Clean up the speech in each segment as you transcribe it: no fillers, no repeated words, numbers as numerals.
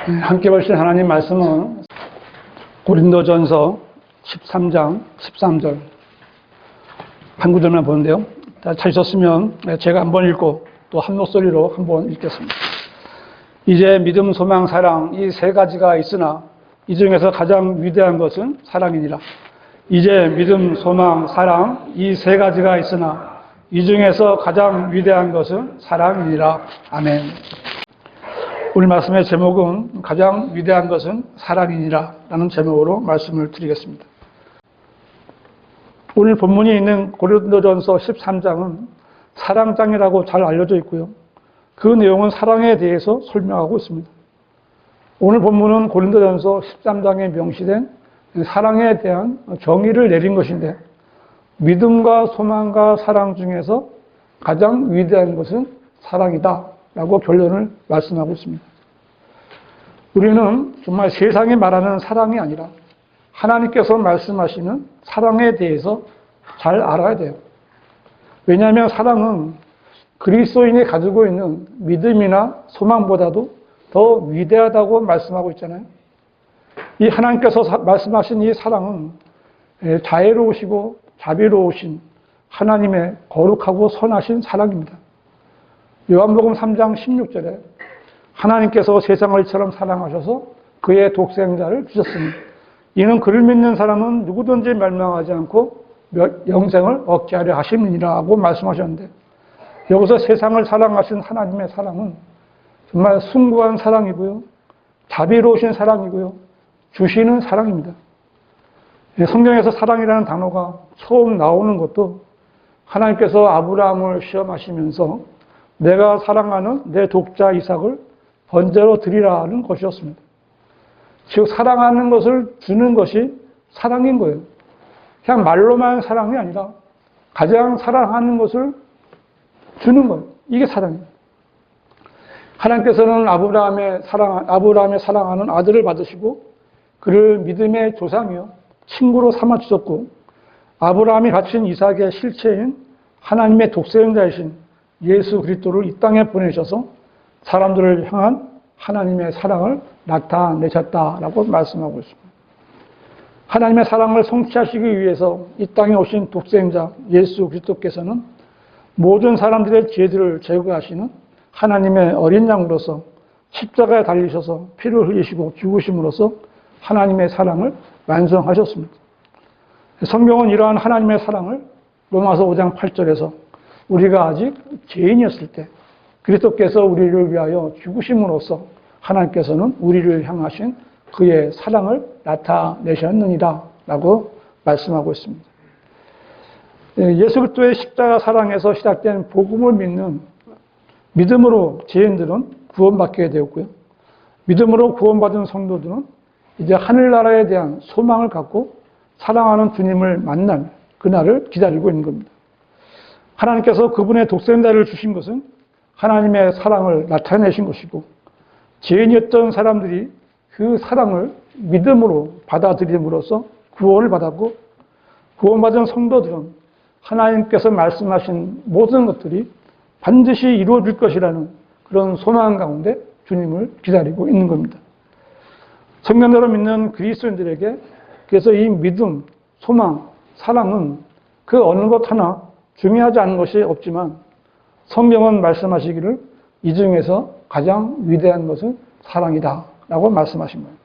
함께 보실 하나님 말씀은 고린도전서 13장 13절 한 구절만 보는데요. 찾으셨으면 제가 한번 읽고 또 한 목소리로 한번 읽겠습니다. 이제 믿음, 소망, 사랑 이 세 가지가 있으나 이 중에서 가장 위대한 것은 사랑이니라. 이제 믿음, 소망, 사랑 이 세 가지가 있으나 이 중에서 가장 위대한 것은 사랑이니라. 아멘. 오늘 말씀의 제목은 가장 위대한 것은 사랑이니라 라는 제목으로 말씀을 드리겠습니다. 오늘 본문이 있는 고린도전서 13장은 사랑장이라고 잘 알려져 있고요. 그 내용은 사랑에 대해서 설명하고 있습니다. 오늘 본문은 고린도전서 13장에 명시된 사랑에 대한 정의를 내린 것인데 믿음과 소망과 사랑 중에서 가장 위대한 것은 사랑이다 라고 결론을 말씀하고 있습니다. 우리는 정말 세상이 말하는 사랑이 아니라 하나님께서 말씀하시는 사랑에 대해서 잘 알아야 돼요. 왜냐하면 사랑은 그리스도인이 가지고 있는 믿음이나 소망보다도 더 위대하다고 말씀하고 있잖아요. 이 하나님께서 말씀하신 이 사랑은 자애로우시고 자비로우신 하나님의 거룩하고 선하신 사랑입니다. 요한복음 3장 16절에 하나님께서 세상을 이처럼 사랑하셔서 그의 독생자를 주셨으니 이는 그를 믿는 사람은 누구든지 멸망하지 않고 영생을 얻게 하려 하심이니라고 말씀하셨는데 여기서 세상을 사랑하신 하나님의 사랑은 정말 숭고한 사랑이고요. 자비로우신 사랑이고요. 주시는 사랑입니다. 성경에서 사랑이라는 단어가 처음 나오는 것도 하나님께서 아브라함을 시험하시면서 내가 사랑하는 내 독자 이삭을 번제로 드리라는 것이었습니다. 즉 사랑하는 것을 주는 것이 사랑인 거예요. 그냥 말로만 사랑이 아니라 가장 사랑하는 것을 주는 거예요. 이게 사랑이에요. 하나님께서는 아브라함의 사랑하는 아들을 받으시고 그를 믿음의 조상이요 친구로 삼아 주셨고 아브라함이 바친 이삭의 실체인 하나님의 독생자이신 예수 그리스도를 이 땅에 보내셔서 사람들을 향한 하나님의 사랑을 나타내셨다라고 말씀하고 있습니다. 하나님의 사랑을 성취하시기 위해서 이 땅에 오신 독생자 예수 그리스도께서는 모든 사람들의 죄들을 제거하시는 하나님의 어린 양으로서 십자가에 달리셔서 피를 흘리시고 죽으심으로써 하나님의 사랑을 완성하셨습니다. 성경은 이러한 하나님의 사랑을 로마서 5장 8절에서 우리가 아직 죄인이었을 때 그리스도께서 우리를 위하여 죽으심으로써 하나님께서는 우리를 향하신 그의 사랑을 나타내셨느니라 라고 말씀하고 있습니다. 예수 그리스도의 십자가 사랑에서 시작된 복음을 믿는 믿음으로 죄인들은 구원받게 되었고요. 믿음으로 구원받은 성도들은 이제 하늘나라에 대한 소망을 갖고 사랑하는 주님을 만날 그날을 기다리고 있는 겁니다. 하나님께서 그분의 독생자를 주신 것은 하나님의 사랑을 나타내신 것이고 죄인이었던 사람들이 그 사랑을 믿음으로 받아들임으로써 구원을 받았고 구원받은 성도들은 하나님께서 말씀하신 모든 것들이 반드시 이루어질 것이라는 그런 소망 가운데 주님을 기다리고 있는 겁니다. 성경대로 믿는 그리스도인들에게 그래서 이 믿음, 소망, 사랑은 그 어느 것 하나 중요하지 않은 것이 없지만 성경은 말씀하시기를 이 중에서 가장 위대한 것은 사랑이다 라고 말씀하신 거예요.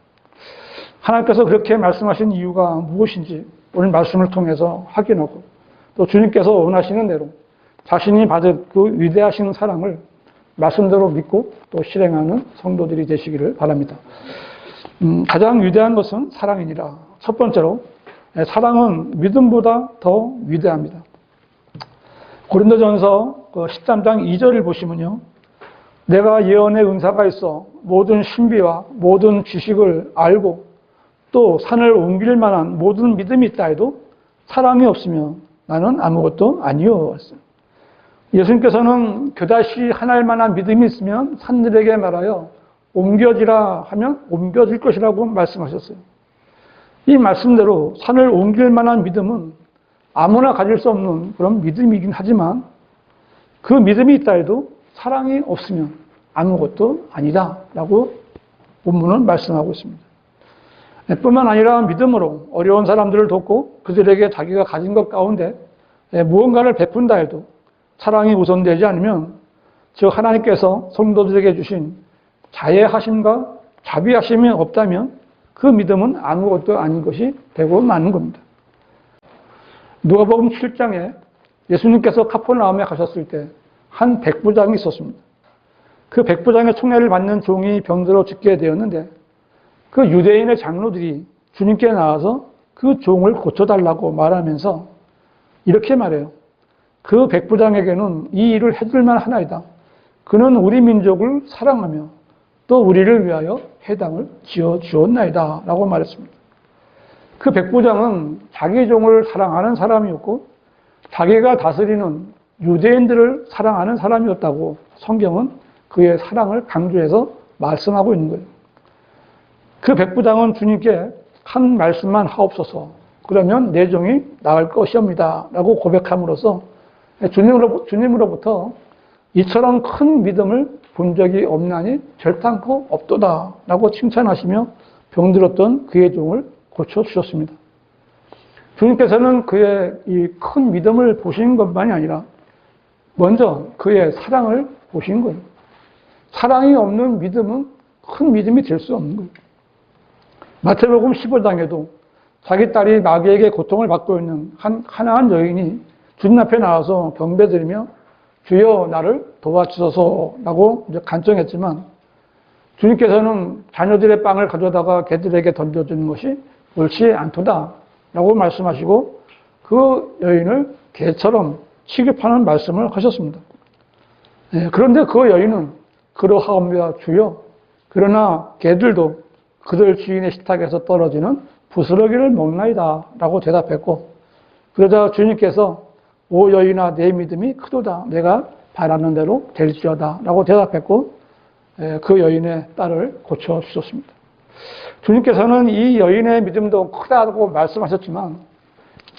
하나님께서 그렇게 말씀하신 이유가 무엇인지 오늘 말씀을 통해서 확인하고 또 주님께서 원하시는 대로 자신이 받은 그 위대하신 사랑을 말씀대로 믿고 또 실행하는 성도들이 되시기를 바랍니다. 가장 위대한 것은 사랑이니라. 첫 번째로 사랑은 믿음보다 더 위대합니다. 고린도전서 13장 2절을 보시면요. 내가 예언의 은사가 있어 모든 신비와 모든 지식을 알고 또 산을 옮길 만한 모든 믿음이 있다 해도 사랑이 없으면 나는 아무것도 아니요. 예수님께서는 겨다시 하나일 만한 믿음이 있으면 산들에게 말하여 옮겨지라 하면 옮겨질 것이라고 말씀하셨어요. 이 말씀대로 산을 옮길 만한 믿음은 아무나 가질 수 없는 그런 믿음이긴 하지만 그 믿음이 있다 해도 사랑이 없으면 아무것도 아니다 라고 본문은 말씀하고 있습니다. 뿐만 아니라 믿음으로 어려운 사람들을 돕고 그들에게 자기가 가진 것 가운데 무언가를 베푼다 해도 사랑이 우선되지 않으면 즉 하나님께서 성도들에게 주신 자애하심과 자비하심이 없다면 그 믿음은 아무것도 아닌 것이 되고 마는 겁니다. 누가복음 7장에 예수님께서 카퍼나움에 가셨을 때 한 백부장이 있었습니다. 그 백부장의 총애를 받는 종이 병들어 죽게 되었는데 그 유대인의 장로들이 주님께 나와서 그 종을 고쳐달라고 말하면서 이렇게 말해요. 그 백부장에게는 이 일을 해줄만 하나이다. 그는 우리 민족을 사랑하며 또 우리를 위하여 회당을 지어 주었나이다 라고 말했습니다. 그 백부장은 자기 종을 사랑하는 사람이었고 자기가 다스리는 유대인들을 사랑하는 사람이었다고 성경은 그의 사랑을 강조해서 말씀하고 있는 거예요. 그 백부장은 주님께 한 말씀만 하옵소서. 그러면 내 종이 나을 것이옵니다 라고 고백함으로써 주님으로부터 이처럼 큰 믿음을 본 적이 없나니 결단코 없도다 라고 칭찬하시며 병들었던 그의 종을 고쳐주셨습니다. 주님께서는 그의 이 큰 믿음을 보신 것만이 아니라 먼저 그의 사랑을 보신 거예요. 사랑이 없는 믿음은 큰 믿음이 될 수 없는 거예요. 마태복음 15장에도 자기 딸이 마귀에게 고통을 받고 있는 한 가난한 여인이 주님 앞에 나와서 경배드리며 주여 나를 도와주소서라고 간청했지만 주님께서는 자녀들의 빵을 가져다가 개들에게 던져주는 것이 옳지 않도다라고 말씀하시고 그 여인을 개처럼 취급하는 말씀을 하셨습니다. 그런데 그 여인은 그러하옵니다 주여 그러나 개들도 그들 주인의 식탁에서 떨어지는 부스러기를 먹나이다 라고 대답했고 그러자 주님께서 오 여인아 내 믿음이 크도다 내가 바라는 대로 될지어다 라고 대답했고 그 여인의 딸을 고쳐주셨습니다. 주님께서는 이 여인의 믿음도 크다고 말씀하셨지만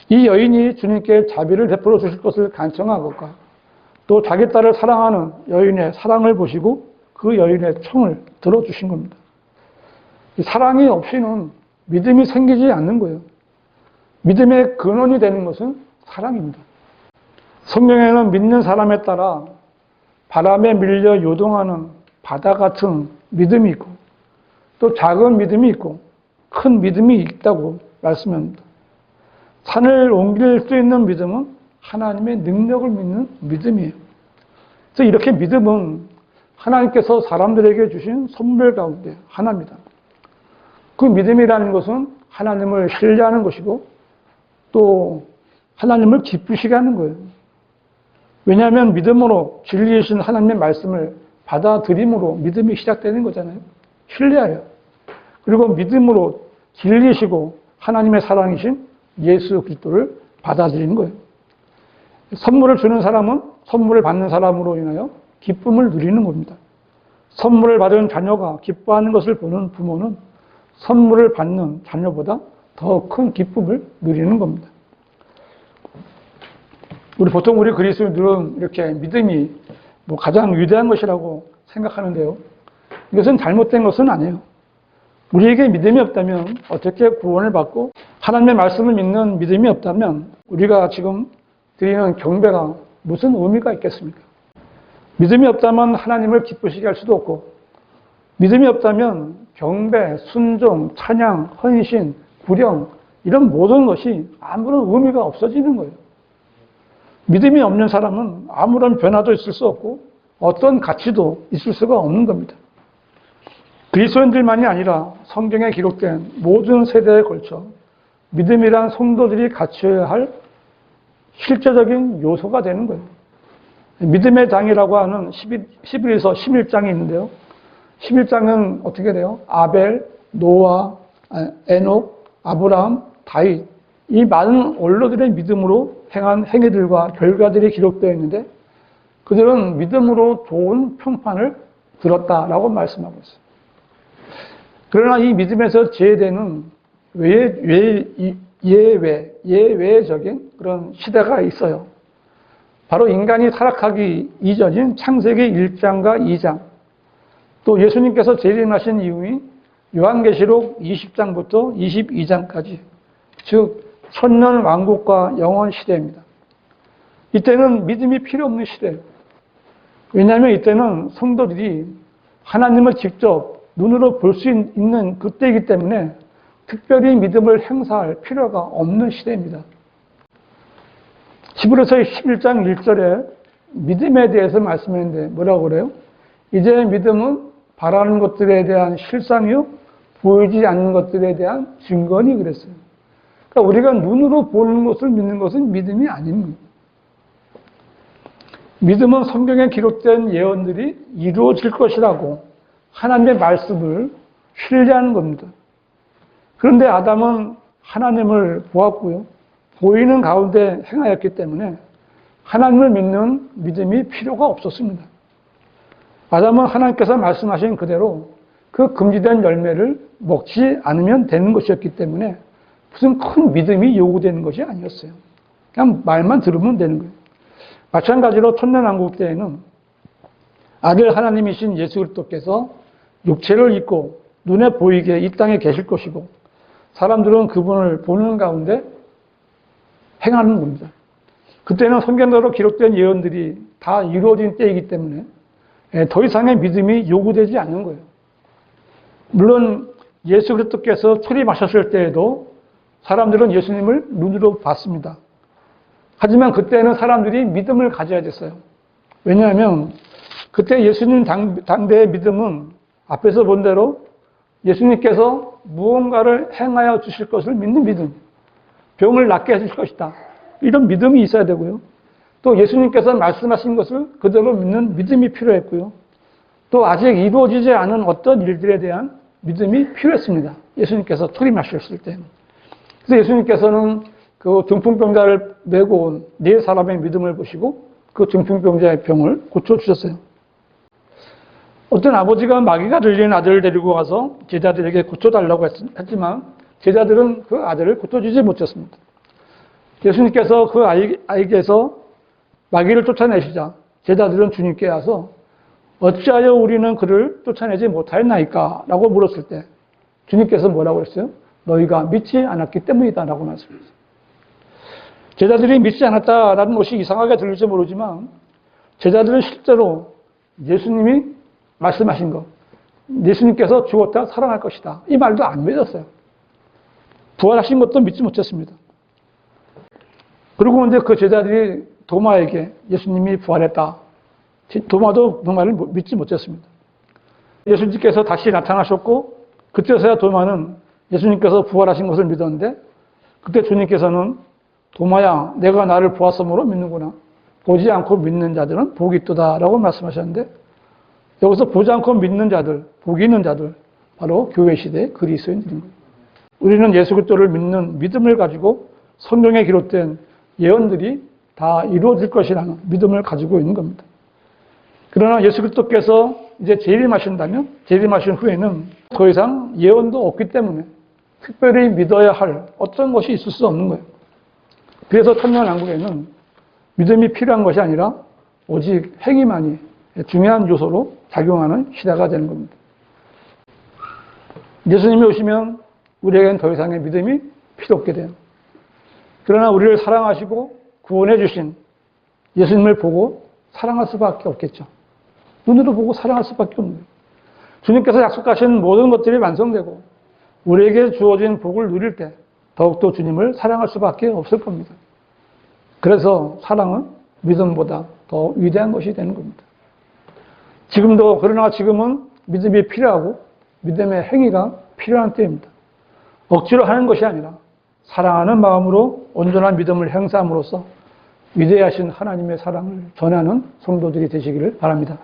이 여인이 주님께 자비를 베풀어 주실 것을 간청한 것과 또 자기 딸을 사랑하는 여인의 사랑을 보시고 그 여인의 청을 들어주신 겁니다. 사랑이 없이는 믿음이 생기지 않는 거예요. 믿음의 근원이 되는 것은 사랑입니다. 성경에는 믿는 사람에 따라 바람에 밀려 요동하는 바다 같은 믿음이 있고 또 작은 믿음이 있고 큰 믿음이 있다고 말씀합니다. 산을 옮길 수 있는 믿음은 하나님의 능력을 믿는 믿음이에요. 그래서 이렇게 믿음은 하나님께서 사람들에게 주신 선물 가운데 하나입니다. 그 믿음이라는 것은 하나님을 신뢰하는 것이고 또 하나님을 기쁘시게 하는 거예요. 왜냐하면 믿음으로 진리이신 하나님의 말씀을 받아들임으로 믿음이 시작되는 거잖아요. 신뢰하여. 그리고 믿음으로 진리이시고 하나님의 사랑이신 예수 그리스도를 받아들이는 거예요. 선물을 주는 사람은 선물을 받는 사람으로 인하여 기쁨을 누리는 겁니다. 선물을 받은 자녀가 기뻐하는 것을 보는 부모는 선물을 받는 자녀보다 더 큰 기쁨을 누리는 겁니다. 보통 우리 그리스도인들은 이렇게 믿음이 가장 위대한 것이라고 생각하는데요. 이것은 잘못된 것은 아니에요. 우리에게 믿음이 없다면 어떻게 구원을 받고 하나님의 말씀을 믿는 믿음이 없다면 우리가 지금 드리는 경배가 무슨 의미가 있겠습니까? 믿음이 없다면 하나님을 기쁘시게 할 수도 없고 믿음이 없다면 경배, 순종, 찬양, 헌신, 구령 이런 모든 것이 아무런 의미가 없어지는 거예요. 믿음이 없는 사람은 아무런 변화도 있을 수 없고 어떤 가치도 있을 수가 없는 겁니다. 그리스도인들만이 아니라 성경에 기록된 모든 세대에 걸쳐 믿음이란 성도들이 갖춰야 할 실제적인 요소가 되는 거예요. 믿음의 장이라고 하는 11에서 11장이 있는데요. 11장은 어떻게 돼요? 아벨, 노아, 에녹, 아브라함, 다윗 이 많은 원로들의 믿음으로 행한 행위들과 결과들이 기록되어 있는데 그들은 믿음으로 좋은 평판을 들었다라고 말씀하고 있어요. 그러나 이 믿음에서 제외되는 예외적인 그런 시대가 있어요. 바로 인간이 타락하기 이전인 창세기 1장과 2장 또 예수님께서 재림하신 이후인 요한계시록 20장부터 22장까지, 즉 천년 왕국과 영원 시대입니다. 이때는 믿음이 필요 없는 시대예요. 왜냐하면 이때는 성도들이 하나님을 직접 눈으로 볼 수 있는 그때이기 때문에 특별히 믿음을 행사할 필요가 없는 시대입니다. 히브리서 11장 1절에 믿음에 대해서 말씀했는데 뭐라고 그래요? 이제 믿음은 바라는 것들에 대한 실상이요 보이지 않는 것들에 대한 증거니 그랬어요. 그러니까 우리가 눈으로 보는 것을 믿는 것은 믿음이 아닙니다. 믿음은 성경에 기록된 예언들이 이루어질 것이라고 하나님의 말씀을 신뢰하는 겁니다. 그런데 아담은 하나님을 보았고요. 보이는 가운데 행하였기 때문에 하나님을 믿는 믿음이 필요가 없었습니다. 아담은 하나님께서 말씀하신 그대로 그 금지된 열매를 먹지 않으면 되는 것이었기 때문에 무슨 큰 믿음이 요구되는 것이 아니었어요. 그냥 말만 들으면 되는 거예요. 마찬가지로 천년왕국 때에는 아들 하나님이신 예수 그리스도께서 육체를 입고 눈에 보이게 이 땅에 계실 것이고 사람들은 그분을 보는 가운데 행하는 겁니다. 그때는 성경대로 기록된 예언들이 다 이루어진 때이기 때문에 더 이상의 믿음이 요구되지 않는 거예요. 물론 예수 그리스도께서 출입하셨을 때에도 사람들은 예수님을 눈으로 봤습니다. 하지만 그때는 사람들이 믿음을 가져야 됐어요. 왜냐하면 그때 예수님 당대의 믿음은 앞에서 본 대로 예수님께서 무언가를 행하여 주실 것을 믿는 믿음, 병을 낫게 해주실 것이다. 이런 믿음이 있어야 되고요. 또 예수님께서 말씀하신 것을 그대로 믿는 믿음이 필요했고요. 또 아직 이루어지지 않은 어떤 일들에 대한 믿음이 필요했습니다. 예수님께서 출입하셨을 때는. 그래서 예수님께서는 그 중풍병자를 메고 온 네 사람의 믿음을 보시고 그 중풍병자의 병을 고쳐주셨어요. 어떤 아버지가 마귀가 들린 아들을 데리고 가서 제자들에게 고쳐달라고 했지만 제자들은 그 아들을 고쳐주지 못했습니다. 예수님께서 그 아이에게서 마귀를 쫓아내시자 제자들은 주님께 와서 어찌하여 우리는 그를 쫓아내지 못하였나이까? 라고 물었을 때 주님께서 뭐라고 했어요? 너희가 믿지 않았기 때문이다 라고 말씀하셨어요. 제자들이 믿지 않았다라는 것이 이상하게 들릴지 모르지만 제자들은 실제로 예수님이 말씀하신 것, 예수님께서 죽었다 살아날 것이다. 이 말도 안 믿었어요. 부활하신 것도 믿지 못했습니다. 그리고 이제 그 제자들이 도마에게 예수님이 부활했다. 도마도 그 말을 믿지 못했습니다. 예수님께서 다시 나타나셨고 그때서야 도마는 예수님께서 부활하신 것을 믿었는데 그때 주님께서는 도마야 내가 나를 보았으므로 믿는구나. 보지 않고 믿는 자들은 복이 있도다 라고 말씀하셨는데 여기서 보지 않고 믿는 자들, 복이 있는 자들 바로 교회 시대의 그리스도인들입니다. 우리는 예수 그리스도를 믿는 믿음을 가지고 성경에 기록된 예언들이 다 이루어질 것이라는 믿음을 가지고 있는 겁니다. 그러나 예수 그리스도께서 이제 재림하신다면 재림하신 후에는 더 이상 예언도 없기 때문에 특별히 믿어야 할 어떤 것이 있을 수 없는 거예요. 그래서 천년왕국에는 믿음이 필요한 것이 아니라 오직 행위만이 중요한 요소로 작용하는 시대가 되는 겁니다. 예수님이 오시면 우리에게는 더 이상의 믿음이 필요 없게 돼요. 그러나 우리를 사랑하시고 구원해 주신 예수님을 보고 사랑할 수밖에 없겠죠. 눈으로 보고 사랑할 수밖에 없는 거예요. 주님께서 약속하신 모든 것들이 완성되고 우리에게 주어진 복을 누릴 때 더욱더 주님을 사랑할 수밖에 없을 겁니다. 그래서 사랑은 믿음보다 더 위대한 것이 되는 겁니다. 그러나 지금은 믿음이 필요하고 믿음의 행위가 필요한 때입니다. 억지로 하는 것이 아니라 사랑하는 마음으로 온전한 믿음을 행사함으로써 위대하신 하나님의 사랑을 전하는 성도들이 되시기를 바랍니다.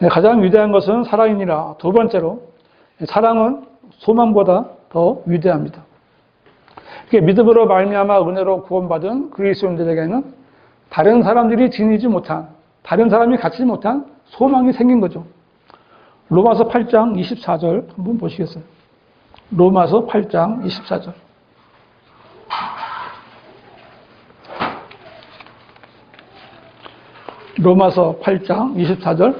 가장 위대한 것은 사랑이니라. 두 번째로 사랑은 소망보다 더 위대합니다. 믿음으로 말미암아 은혜로 구원받은 그리스도인들에게는 다른 사람들이 지니지 못한, 다른 사람이 갖지 못한 소망이 생긴 거죠. 로마서 8장 24절 한번 보시겠어요? 로마서 8장 24절. 로마서 8장 24절.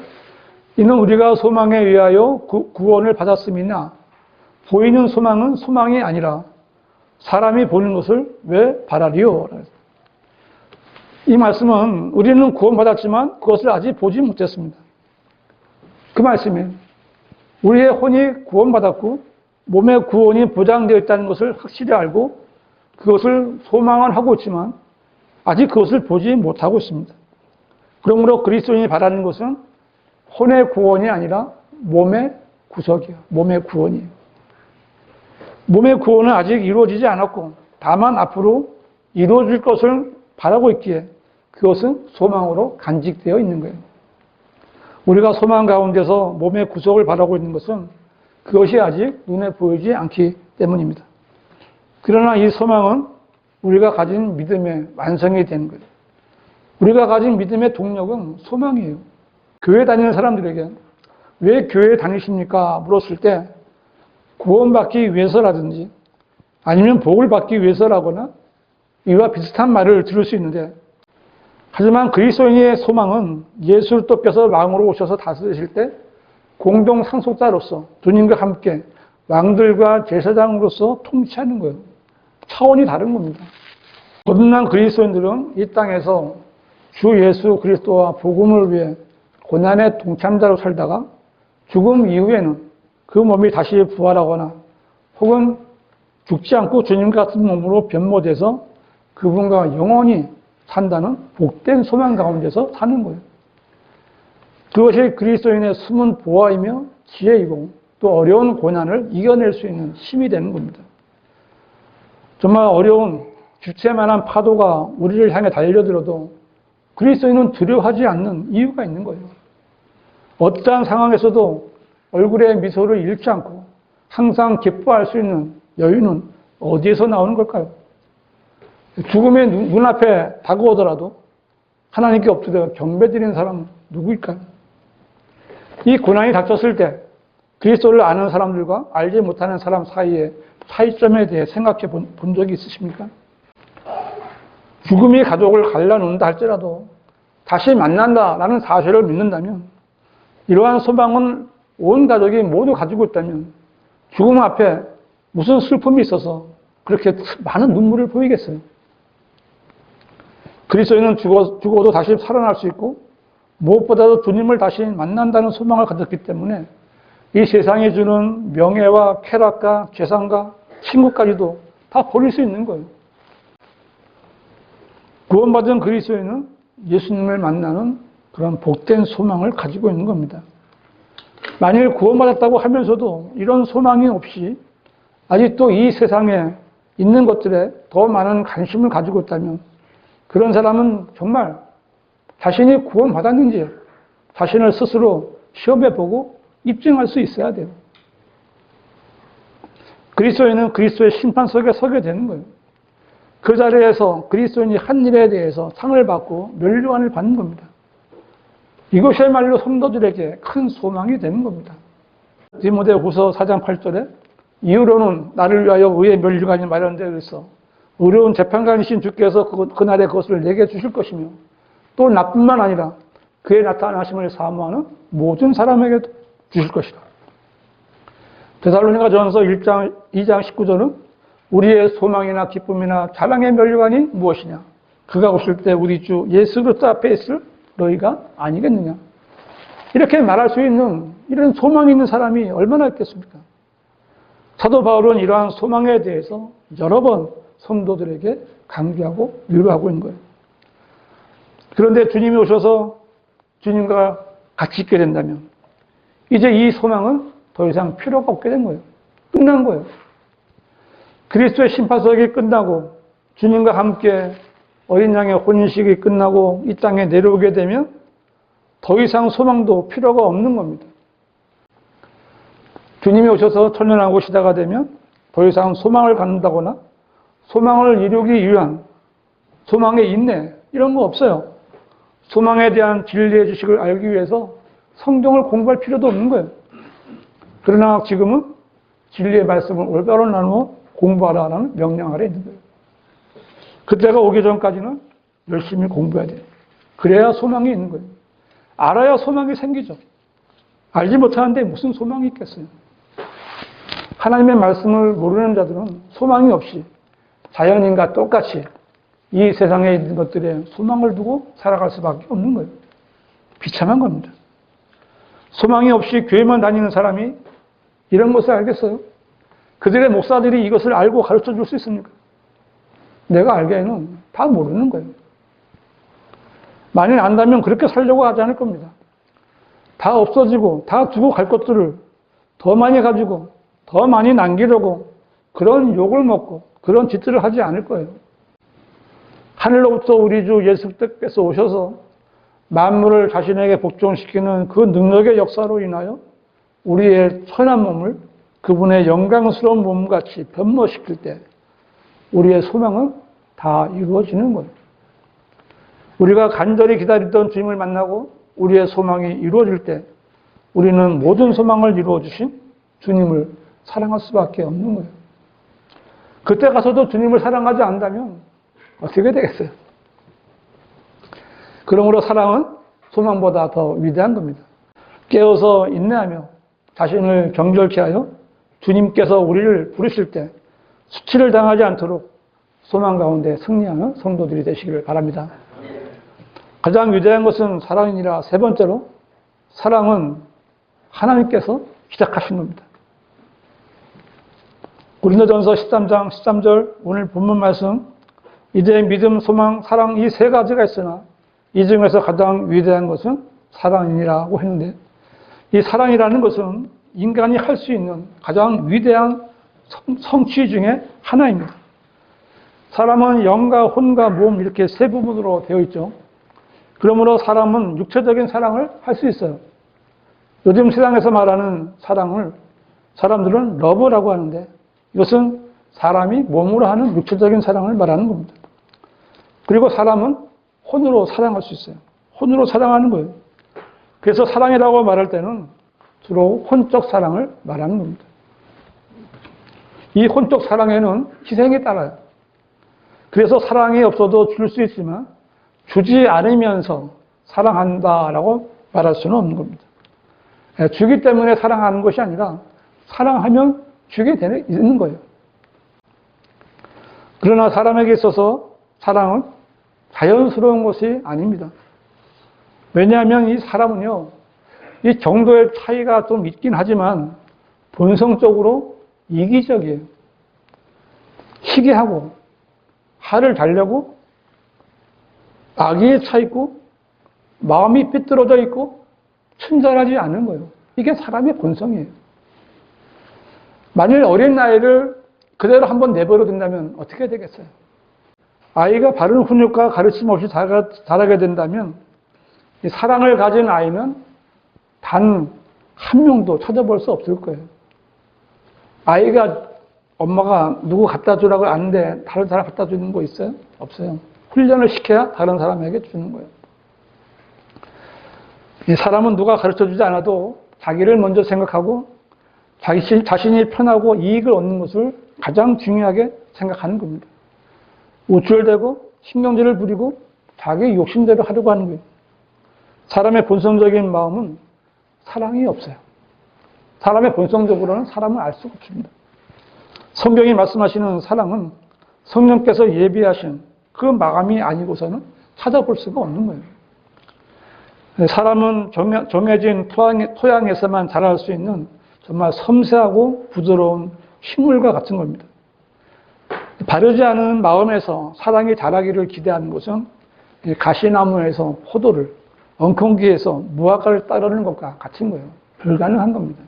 이는 우리가 소망에 의하여 구원을 받았음이나 보이는 소망은 소망이 아니라 사람이 보는 것을 왜 바라리요? 이 말씀은 우리는 구원받았지만 그것을 아직 보지 못했습니다. 그 말씀이에요. 우리의 혼이 구원받았고 몸의 구원이 보장되어 있다는 것을 확실히 알고 그것을 소망은 하고 있지만 아직 그것을 보지 못하고 있습니다. 그러므로 그리스도인이 바라는 것은 혼의 구원이 아니라 몸의 구속이에요. 몸의 구원이에요. 몸의 구원은 아직 이루어지지 않았고 다만 앞으로 이루어질 것을 바라고 있기에 그것은 소망으로 간직되어 있는 거예요. 우리가 소망 가운데서 몸의 구속을 바라고 있는 것은 그것이 아직 눈에 보이지 않기 때문입니다. 그러나 이 소망은 우리가 가진 믿음의 완성이 되는 거예요. 우리가 가진 믿음의 동력은 소망이에요. 교회 다니는 사람들에게 왜 교회에 다니십니까? 물었을 때 구원받기 위해서라든지 아니면 복을 받기 위해서라거나 이와 비슷한 말을 들을 수 있는데 하지만 그리스도인의 소망은 예수를 쫓겨서 왕으로 오셔서 다스리실 때 공동 상속자로서 주님과 함께 왕들과 제사장으로서 통치하는 거예요. 차원이 다른 겁니다. 거듭난 그리스도인들은 이 땅에서 주 예수 그리스도와 복음을 위해 고난의 동참자로 살다가 죽음 이후에는 그 몸이 다시 부활하거나 혹은 죽지 않고 주님 같은 몸으로 변모돼서 그분과 영원히 산다는 복된 소망 가운데서 사는 거예요. 그것이 그리스도인의 숨은 보화이며 지혜이고 또 어려운 고난을 이겨낼 수 있는 힘이 되는 겁니다. 정말 어려운 주체만한 파도가 우리를 향해 달려들어도 그리스도인은 두려워하지 않는 이유가 있는 거예요. 어떠한 상황에서도 얼굴에 미소를 잃지 않고 항상 기뻐할 수 있는 여유는 어디에서 나오는 걸까요? 죽음의 눈앞에 다가오더라도 하나님께 엎드려 경배드리는 사람은 누구일까요? 이 고난이 닥쳤을 때 그리스도를 아는 사람들과 알지 못하는 사람 사이의 차이점에 대해 생각해 본 적이 있으십니까? 죽음이 가족을 갈라놓는다 할지라도 다시 만난다라는 사실을 믿는다면 이러한 소망은 온 가족이 모두 가지고 있다면 죽음 앞에 무슨 슬픔이 있어서 그렇게 많은 눈물을 보이겠어요? 그리스도인은 죽어도 다시 살아날 수 있고 무엇보다도 주님을 다시 만난다는 소망을 가졌기 때문에 이 세상이 주는 명예와 쾌락과 재산과 친구까지도 다 버릴 수 있는 거예요. 구원받은 그리스도인은 예수님을 만나는 그런 복된 소망을 가지고 있는 겁니다. 만일 구원받았다고 하면서도 이런 소망이 없이 아직도 이 세상에 있는 것들에 더 많은 관심을 가지고 있다면 그런 사람은 정말 자신이 구원받았는지 자신을 스스로 시험해보고 입증할 수 있어야 돼요. 그리스도인은 그리스도의 심판석에 서게 되는 거예요. 그 자리에서 그리스도인이 한 일에 대해서 상을 받고 면류관을 받는 겁니다. 이것이야말로 성도들에게 큰 소망이 되는 겁니다. 디모데후서 4장 8절에 이후로는 나를 위하여 의의 면류관이 마련되어 있어 의로운 재판관이신 주께서 그날에 그것을 내게 주실 것이며 또 나뿐만 아니라 그의 나타나심을 사모하는 모든 사람에게 주실 것이다. 데살로니가전서 1장 2장 19절은 우리의 소망이나 기쁨이나 자랑의 면류관이 무엇이냐? 그가 오실 때 우리 주 예수 그리스도 앞에 있을 너희가 아니겠느냐? 이렇게 말할 수 있는 이런 소망이 있는 사람이 얼마나 있겠습니까? 사도 바울은 이러한 소망에 대해서 여러 번 성도들에게 강조하고 위로하고 있는 거예요. 그런데 주님이 오셔서 주님과 같이 있게 된다면 이제 이 소망은 더 이상 필요가 없게 된 거예요. 끝난 거예요. 그리스도의 심판석이 끝나고 주님과 함께 어린 양의 혼인식이 끝나고 이 땅에 내려오게 되면 더 이상 소망도 필요가 없는 겁니다. 주님이 오셔서 천년하고 시대가 되면 더 이상 소망을 갖는다거나 소망을 이루기 위한 소망의 인내 이런 거 없어요. 소망에 대한 진리의 지식을 알기 위해서 성경을 공부할 필요도 없는 거예요. 그러나 지금은 진리의 말씀을 올바로 나누어 공부하라는 명령 아래 있는 거예요. 그때가 오기 전까지는 열심히 공부해야 돼요. 그래야 소망이 있는 거예요. 알아야 소망이 생기죠. 알지 못하는데 무슨 소망이 있겠어요. 하나님의 말씀을 모르는 자들은 소망이 없이 자연인과 똑같이 이 세상에 있는 것들에 소망을 두고 살아갈 수밖에 없는 거예요. 비참한 겁니다. 소망이 없이 교회만 다니는 사람이 이런 것을 알겠어요? 그들의 목사들이 이것을 알고 가르쳐 줄 수 있습니까? 내가 알기에는 다 모르는 거예요. 만일 안다면 그렇게 살려고 하지 않을 겁니다. 다 없어지고 다 두고 갈 것들을 더 많이 가지고 더 많이 남기려고 그런 욕을 먹고 그런 짓들을 하지 않을 거예요. 하늘로부터 우리 주 예수께서 오셔서 만물을 자신에게 복종시키는 그 능력의 역사로 인하여 우리의 천한 몸을 그분의 영광스러운 몸같이 변모시킬 때 우리의 소망은 다 이루어지는 거예요. 우리가 간절히 기다리던 주님을 만나고 우리의 소망이 이루어질 때 우리는 모든 소망을 이루어주신 주님을 사랑할 수밖에 없는 거예요. 그때 가서도 주님을 사랑하지 않는다면 어떻게 되겠어요? 그러므로 사랑은 소망보다 더 위대한 겁니다. 깨어서 인내하며 자신을 경솔케 하여 주님께서 우리를 부르실 때 수치를 당하지 않도록 소망 가운데 승리하는 성도들이 되시기를 바랍니다. 가장 위대한 것은 사랑이니라. 세 번째로 사랑은 하나님께서 시작하신 겁니다. 고린도전서 13장 13절 오늘 본문 말씀 이제 믿음, 소망, 사랑 이 세 가지가 있으나 이 중에서 가장 위대한 것은 사랑이라고 했는데 이 사랑이라는 것은 인간이 할 수 있는 가장 위대한 성취 중에 하나입니다. 사람은 영과 혼과 몸 이렇게 세 부분으로 되어 있죠. 그러므로 사람은 육체적인 사랑을 할 수 있어요. 요즘 세상에서 말하는 사랑을 사람들은 러브라고 하는데 이것은 사람이 몸으로 하는 육체적인 사랑을 말하는 겁니다. 그리고 사람은 혼으로 사랑할 수 있어요. 혼으로 사랑하는 거예요. 그래서 사랑이라고 말할 때는 주로 혼적 사랑을 말하는 겁니다. 이 혼적 사랑에는 희생이 따라요. 그래서 사랑이 없어도 줄 수 있지만 주지 않으면서 사랑한다라고 말할 수는 없는 겁니다. 주기 때문에 사랑하는 것이 아니라 사랑하면 주게 되는 거예요. 그러나 사람에게 있어서 사랑은 자연스러운 것이 아닙니다. 왜냐하면 이 사람은요, 이 정도의 차이가 좀 있긴 하지만 본성적으로 이기적이에요. 희귀하고 화를 달려고 악의에 차 있고 마음이 삐뚤어져 있고 친절하지 않은 거예요. 이게 사람의 본성이에요. 만일 어린 나이를 그대로 한번 내버려 둔다면 어떻게 되겠어요? 아이가 바른 훈육과 가르침 없이 자라게 된다면 이 사랑을 가진 아이는 단 한 명도 찾아볼 수 없을 거예요. 아이가 엄마가 누구 갖다 주라고 하는데 다른 사람 갖다 주는 거 있어요? 없어요. 훈련을 시켜야 다른 사람에게 주는 거예요. 이 사람은 누가 가르쳐 주지 않아도 자기를 먼저 생각하고 자신이 편하고 이익을 얻는 것을 가장 중요하게 생각하는 겁니다. 우쭐대고 신경질을 부리고 자기 욕심대로 하려고 하는 거예요. 사람의 본성적인 마음은 사랑이 없어요. 사람의 본성적으로는 사람을 알 수가 없습니다. 성경이 말씀하시는 사랑은 성령께서 예비하신 그 마감이 아니고서는 찾아볼 수가 없는 거예요. 사람은 정해진 토양에서만 자랄 수 있는 정말 섬세하고 부드러운 식물과 같은 겁니다. 바르지 않은 마음에서 사랑이 자라기를 기대하는 것은 가시나무에서 포도를, 엉겅퀴에서 무화과를 따르는 것과 같은 거예요. 불가능한 겁니다.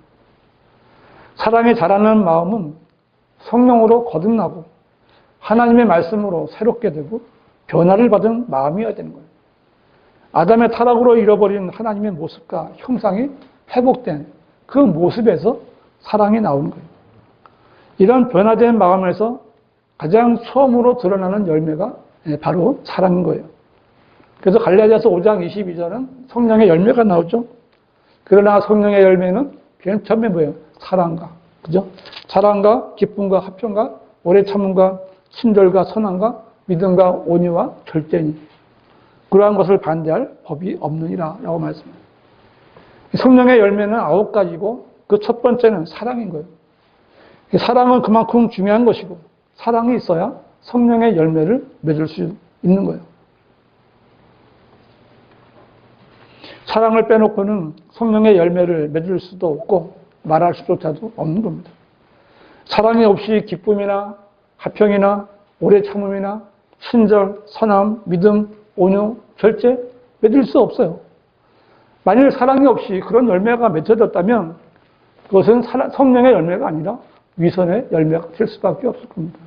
사랑이 자라는 마음은 성령으로 거듭나고 하나님의 말씀으로 새롭게 되고 변화를 받은 마음이어야 되는 거예요. 아담의 타락으로 잃어버린 하나님의 모습과 형상이 회복된 그 모습에서 사랑이 나오는 거예요. 이런 변화된 마음에서 가장 처음으로 드러나는 열매가 바로 사랑인 거예요. 그래서 갈라디아서 5장 22절은 성령의 열매가 나오죠. 그러나 성령의 열매는 맨 처음에 뭐예요? 사랑과, 그죠? 사랑과 기쁨과 화평과 오래 참음과 친절과 선함과 믿음과 온유와 절제니 그러한 것을 반대할 법이 없느니라 라고 말씀합니다. 성령의 열매는 9가지고 그 첫 번째는 사랑인 거예요. 사랑은 그만큼 중요한 것이고 사랑이 있어야 성령의 열매를 맺을 수 있는 거예요. 사랑을 빼놓고는 성령의 열매를 맺을 수도 없고 말할 수조차도 없는 겁니다. 사랑이 없이 기쁨이나 화평이나 오래 참음이나 친절, 선함, 믿음, 온유, 절제 맺을 수 없어요. 만일 사랑이 없이 그런 열매가 맺혀졌다면 그것은 성령의 열매가 아니라 위선의 열매가 될 수밖에 없을 겁니다.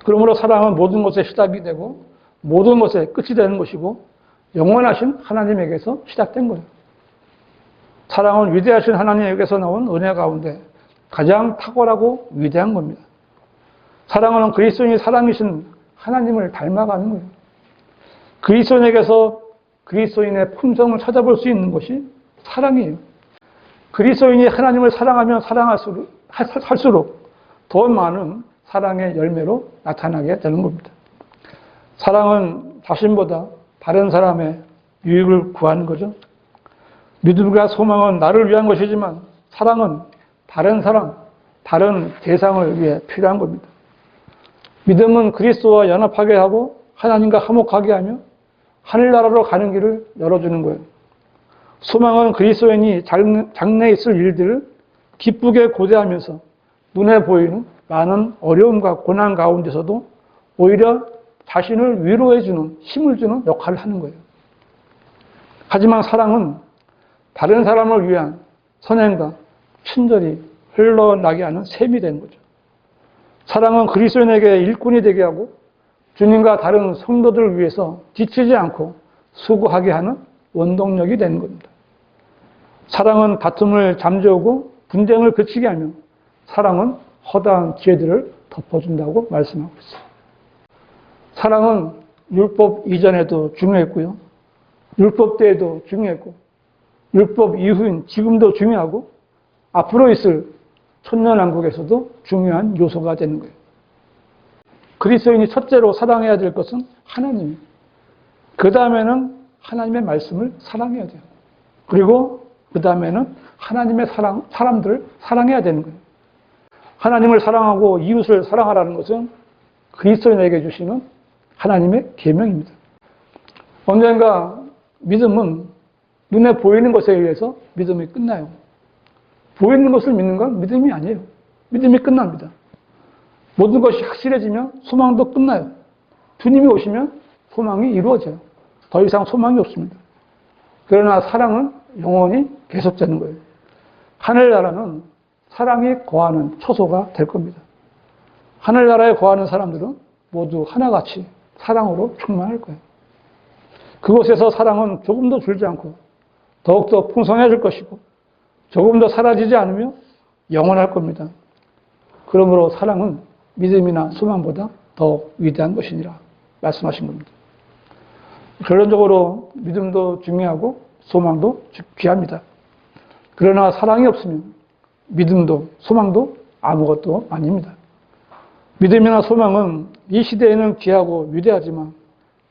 그러므로 사랑은 모든 것의 시작이 되고 모든 것의 끝이 되는 것이고 영원하신 하나님에게서 시작된 거예요. 사랑은 위대하신 하나님에게서 나온 은혜 가운데 가장 탁월하고 위대한 겁니다. 사랑은 그리스도인이 사랑이신 하나님을 닮아가는 거예요. 그리스도인에게서 그리스도인의 품성을 찾아볼 수 있는 것이 사랑이에요. 그리스도인이 하나님을 사랑하면 살수록 더 많은 사랑의 열매로 나타나게 되는 겁니다. 사랑은 자신보다 다른 사람의 유익을 구하는 거죠. 믿음과 소망은 나를 위한 것이지만 사랑은 다른 사람, 다른 대상을 위해 필요한 겁니다. 믿음은 그리스도와 연합하게 하고 하나님과 화목하게 하며 하늘나라로 가는 길을 열어주는 거예요. 소망은 그리스도인이 장래에 있을 일들을 기쁘게 고대하면서 눈에 보이는 많은 어려움과 고난 가운데서도 오히려 자신을 위로해주는, 힘을 주는 역할을 하는 거예요. 하지만 사랑은 다른 사람을 위한 선행과 친절이 흘러나게 하는 셈이 되는 거죠. 사랑은 그리스도인에게 일꾼이 되게 하고 주님과 다른 성도들을 위해서 지치지 않고 수고하게 하는 원동력이 되는 겁니다. 사랑은 다툼을 잠재우고 분쟁을 그치게 하며 사랑은 허다한 기회들을 덮어준다고 말씀하고 있어요. 사랑은 율법 이전에도 중요했고요. 율법 때에도 중요했고 율법 이후인 지금도 중요하고 앞으로 있을 천년왕국에서도 중요한 요소가 되는 거예요. 그리스도인이 첫째로 사랑해야 될 것은 하나님. 그 다음에는 하나님의 말씀을 사랑해야 돼요. 그리고 그 다음에는 하나님의 사람들을 사랑해야 되는 거예요. 하나님을 사랑하고 이웃을 사랑하라는 것은 그리스도인에게 주시는 하나님의 계명입니다. 언젠가 믿음은 눈에 보이는 것에 의해서 믿음이 끝나요. 보이는 것을 믿는 건 믿음이 아니에요. 믿음이 끝납니다. 모든 것이 확실해지면 소망도 끝나요. 주님이 오시면 소망이 이루어져요. 더 이상 소망이 없습니다. 그러나 사랑은 영원히 계속되는 거예요. 하늘나라는 사랑이 거하는 처소가 될 겁니다. 하늘나라에 거하는 사람들은 모두 하나같이 사랑으로 충만할 거예요. 그곳에서 사랑은 조금도 줄지 않고 더욱더 풍성해질 것이고 조금도 사라지지 않으며 영원할 겁니다. 그러므로 사랑은 믿음이나 소망보다 더 위대한 것이니라 말씀하신 겁니다. 결론적으로 믿음도 중요하고 소망도 귀합니다. 그러나 사랑이 없으면 믿음도 소망도 아무것도 아닙니다. 믿음이나 소망은 이 시대에는 귀하고 위대하지만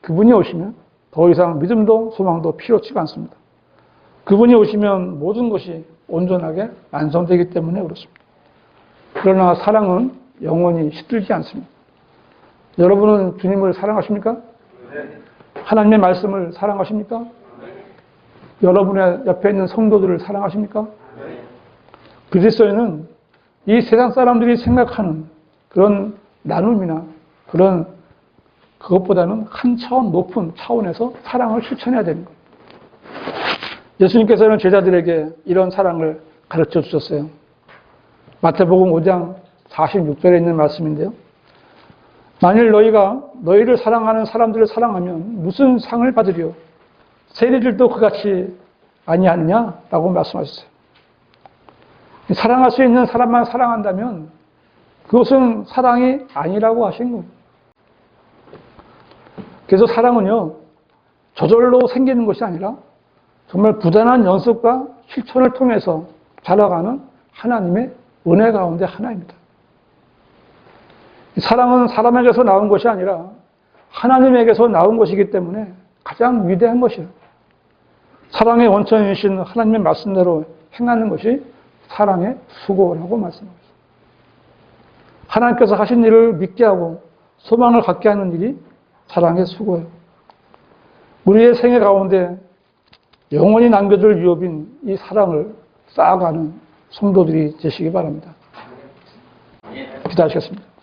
그분이 오시면 더 이상 믿음도 소망도 필요치가 않습니다. 그분이 오시면 모든 것이 온전하게 완성되기 때문에 그렇습니다. 그러나 사랑은 영원히 시들지 않습니다. 여러분은 주님을 사랑하십니까? 하나님의 말씀을 사랑하십니까? 여러분의 옆에 있는 성도들을 사랑하십니까? 그리스도인은 이 세상 사람들이 생각하는 그런 나눔이나 그것보다는 한 차원 높은 차원에서 사랑을 실천해야 되는 거예요. 예수님께서는 제자들에게 이런 사랑을 가르쳐 주셨어요. 마태복음 5장 46절에 있는 말씀인데요. 만일 너희가 너희를 사랑하는 사람들을 사랑하면 무슨 상을 받으리요? 세리들도 그같이 아니하느냐라고 말씀하셨어요. 사랑할 수 있는 사람만 사랑한다면 그것은 사랑이 아니라고 하신 거예요. 그래서 사랑은요, 저절로 생기는 것이 아니라 정말 부단한 연습과 실천을 통해서 자라가는 하나님의 은혜 가운데 하나입니다. 사랑은 사람에게서 나온 것이 아니라 하나님에게서 나온 것이기 때문에 가장 위대한 것이에요. 사랑의 원천이신 하나님의 말씀대로 행하는 것이 사랑의 수고라고 말씀하셨습니다. 하나님께서 하신 일을 믿게 하고 소망을 갖게 하는 일이 사랑의 수고예요. 우리의 생애 가운데 영원히 남겨줄 유업인 이 사랑을 쌓아가는 성도들이 되시기 바랍니다. 기도하시겠습니다.